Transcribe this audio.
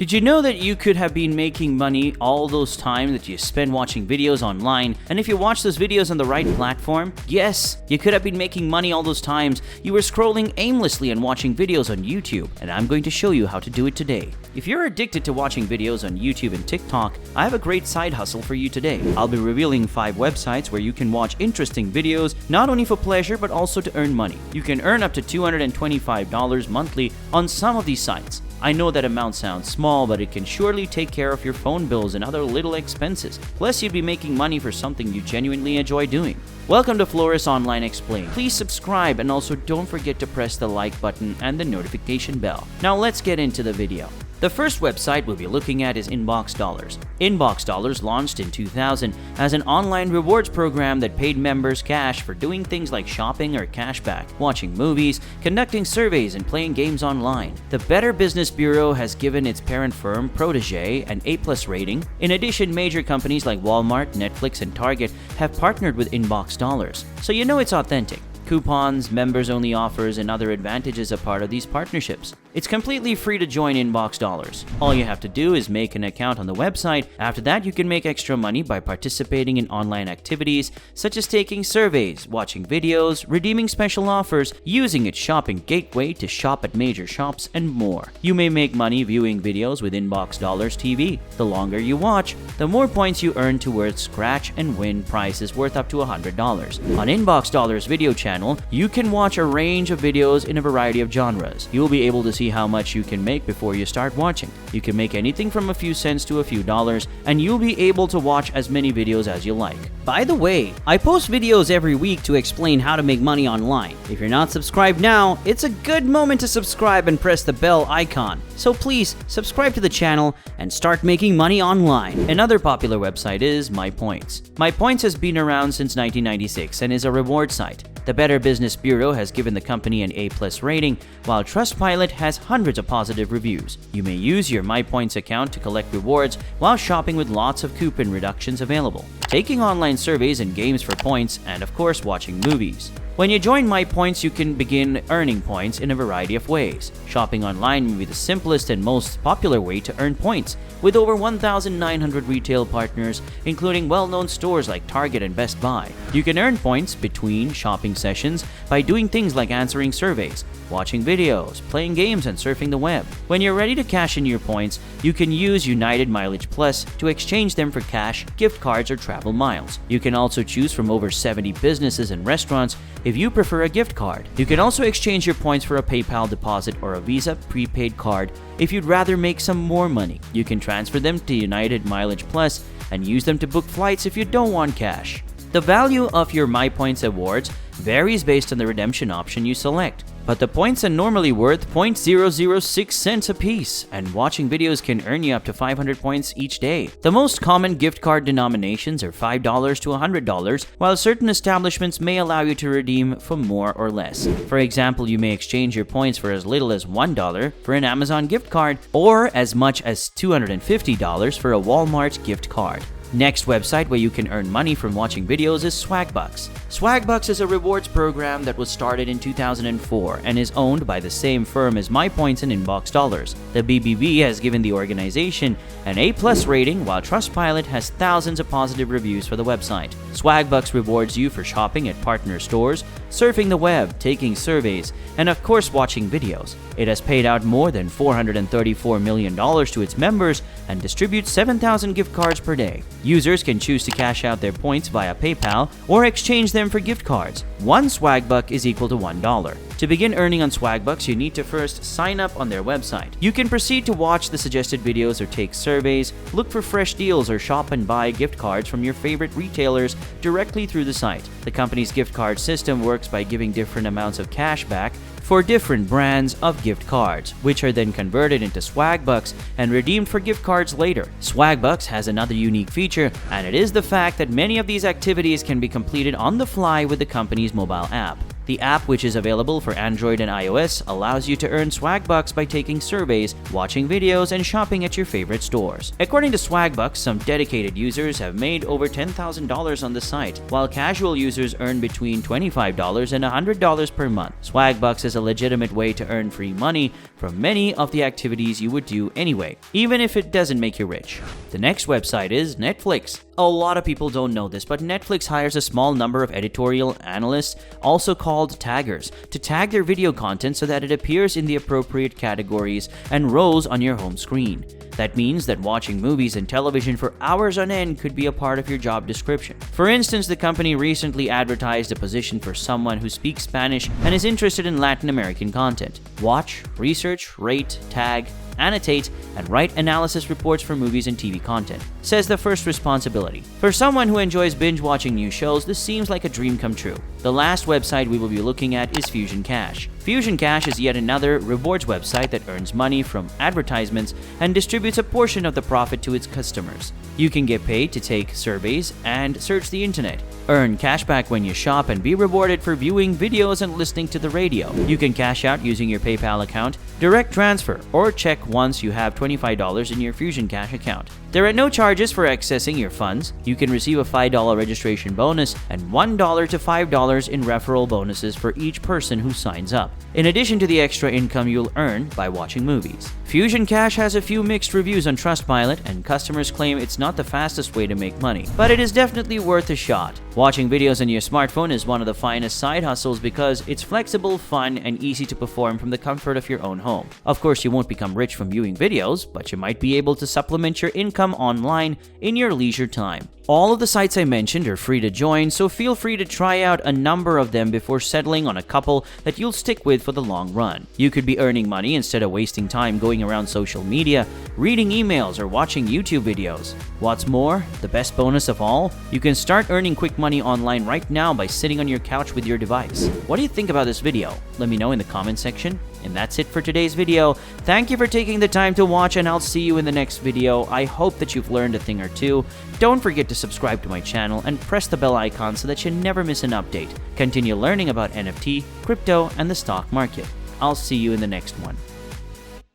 Did you know that you could have been making money all those time that you spend watching videos online, and if you watch those videos on the right platform, yes, you could have been making money all those times you were scrolling aimlessly and watching videos on YouTube, and I'm going to show you how to do it today. If you're addicted to watching videos on YouTube and TikTok, I have a great side hustle for you today. I'll be revealing 5 websites where you can watch interesting videos, not only for pleasure but also to earn money. You can earn up to $225 monthly on some of these sites. I know that amount sounds small, but it can surely take care of your phone bills and other little expenses. Plus, you'd be making money for something you genuinely enjoy doing. Welcome to Flores Online Explains. Please subscribe and also don't forget to press the like button and the notification bell. Now let's get into the video. The first website we'll be looking at is Inbox Dollars. Inbox Dollars launched in 2000 as an online rewards program that paid members cash for doing things like shopping or cashback, watching movies, conducting surveys, and playing games online. The Better Business Bureau has given its parent firm, Protégé, an A+ rating. In addition, major companies like Walmart, Netflix, and Target have partnered with Inbox Dollars, so you know it's authentic. Coupons, members-only offers, and other advantages are part of these partnerships. It's completely free to join Inbox Dollars. All you have to do is make an account on the website. After that, you can make extra money by participating in online activities such as taking surveys, watching videos, redeeming special offers, using its shopping gateway to shop at major shops, and more. You may make money viewing videos with Inbox Dollars TV. The longer you watch, the more points you earn towards scratch and win prizes worth up to $100. On Inbox Dollars video channel, you can watch a range of videos in a variety of genres. You'll be able to see how much you can make before you start watching. You can make anything from a few cents to a few dollars, and you'll be able to watch as many videos as you like. By the way, I post videos every week to explain how to make money online. If you're not subscribed now, it's a good moment to subscribe and press the bell icon. So please, subscribe to the channel and start making money online. Another popular website is MyPoints. MyPoints has been around since 1996 and is a reward site. The Better Business Bureau has given the company an A+ rating, while Trustpilot has hundreds of positive reviews. You may use your MyPoints account to collect rewards while shopping with lots of coupon reductions available, taking online surveys and games for points, and of course watching movies. When you join MyPoints, you can begin earning points in a variety of ways. Shopping online may be the simplest and most popular way to earn points, with over 1,900 retail partners, including well-known stores like Target and Best Buy. You can earn points between shopping sessions by doing things like answering surveys, watching videos, playing games, and surfing the web. When you're ready to cash in your points, you can use United Mileage Plus to exchange them for cash, gift cards, or travel miles. You can also choose from over 70 businesses and restaurants if you prefer a gift card. You can also exchange your points for a PayPal deposit or a Visa prepaid card if you'd rather make some more money. You can transfer them to United Mileage Plus and use them to book flights if you don't want cash. The value of your MyPoints awards varies based on the redemption option you select, but the points are normally worth 0.006 cents apiece, and watching videos can earn you up to 500 points each day. The most common gift card denominations are $5 to $100, while certain establishments may allow you to redeem for more or less. For example, you may exchange your points for as little as $1 for an Amazon gift card, or as much as $250 for a Walmart gift card. Next website where you can earn money from watching videos is Swagbucks. Swagbucks is a rewards program that was started in 2004 and is owned by the same firm as MyPoints and Inbox Dollars. The BBB has given the organization an A+ rating, while Trustpilot has thousands of positive reviews for the website. Swagbucks rewards you for shopping at partner stores, surfing the web, taking surveys, and of course watching videos. It has paid out more than $434 million to its members and distributes 7,000 gift cards per day. Users can choose to cash out their points via PayPal or exchange them for gift cards. One Swagbuck is equal to $1. To begin earning on Swagbucks, you need to first sign up on their website. You can proceed to watch the suggested videos or take surveys, look for fresh deals, or shop and buy gift cards from your favorite retailers directly through the site. The company's gift card system works by giving different amounts of cash back for different brands of gift cards, which are then converted into Swagbucks and redeemed for gift cards later. Swagbucks has another unique feature, and it is the fact that many of these activities can be completed on the fly with the company's mobile app. The app, which is available for Android and iOS, allows you to earn Swagbucks by taking surveys, watching videos, and shopping at your favorite stores. According to Swagbucks, some dedicated users have made over $10,000 on the site, while casual users earn between $25 and $100 per month. Swagbucks is a legitimate way to earn free money from many of the activities you would do anyway, even if it doesn't make you rich. The next website is Netflix. A lot of people don't know this, but Netflix hires a small number of editorial analysts, also called taggers, to tag their video content so that it appears in the appropriate categories and rows on your home screen. That means that watching movies and television for hours on end could be a part of your job description. For instance, the company recently advertised a position for someone who speaks Spanish and is interested in Latin American content. Watch, research, rate, tag, annotate, and write analysis reports for movies and TV content, says the first responsibility. For someone who enjoys binge-watching new shows, this seems like a dream come true. The last website we will be looking at is Fusion Cash. Fusion Cash is yet another rewards website that earns money from advertisements and distributes a portion of the profit to its customers. You can get paid to take surveys and search the internet, earn cashback when you shop, and be rewarded for viewing videos and listening to the radio. You can cash out using your PayPal account, direct transfer, or check once you have $25 in your Fusion Cash account. There are no charges for accessing your funds. You can receive a $5 registration bonus and $1 to $5 in referral bonuses for each person who signs up, in addition to the extra income you'll earn by watching movies. Fusion Cash has a few mixed reviews on Trustpilot, and customers claim it's not the fastest way to make money, but it is definitely worth a shot. Watching videos on your smartphone is one of the finest side hustles because it's flexible, fun, and easy to perform from the comfort of your own home. Of course, you won't become rich from viewing videos, but you might be able to supplement your income online in your leisure time. All of the sites I mentioned are free to join, so feel free to try out a number of them before settling on a couple that you'll stick with for the long run. You could be earning money instead of wasting time going around social media, reading emails, or watching YouTube videos. What's more, the best bonus of all, you can start earning quick money online right now by sitting on your couch with your device. What do you think about this video? Let me know in the comment section. And that's it for today's video. Thank you for taking the time to watch, and I'll see you in the next video. I hope that you've learned a thing or two. Don't forget to subscribe to my channel and press the bell icon so that you never miss an update. Continue learning about NFT, crypto, and the stock market. I'll see you in the next one.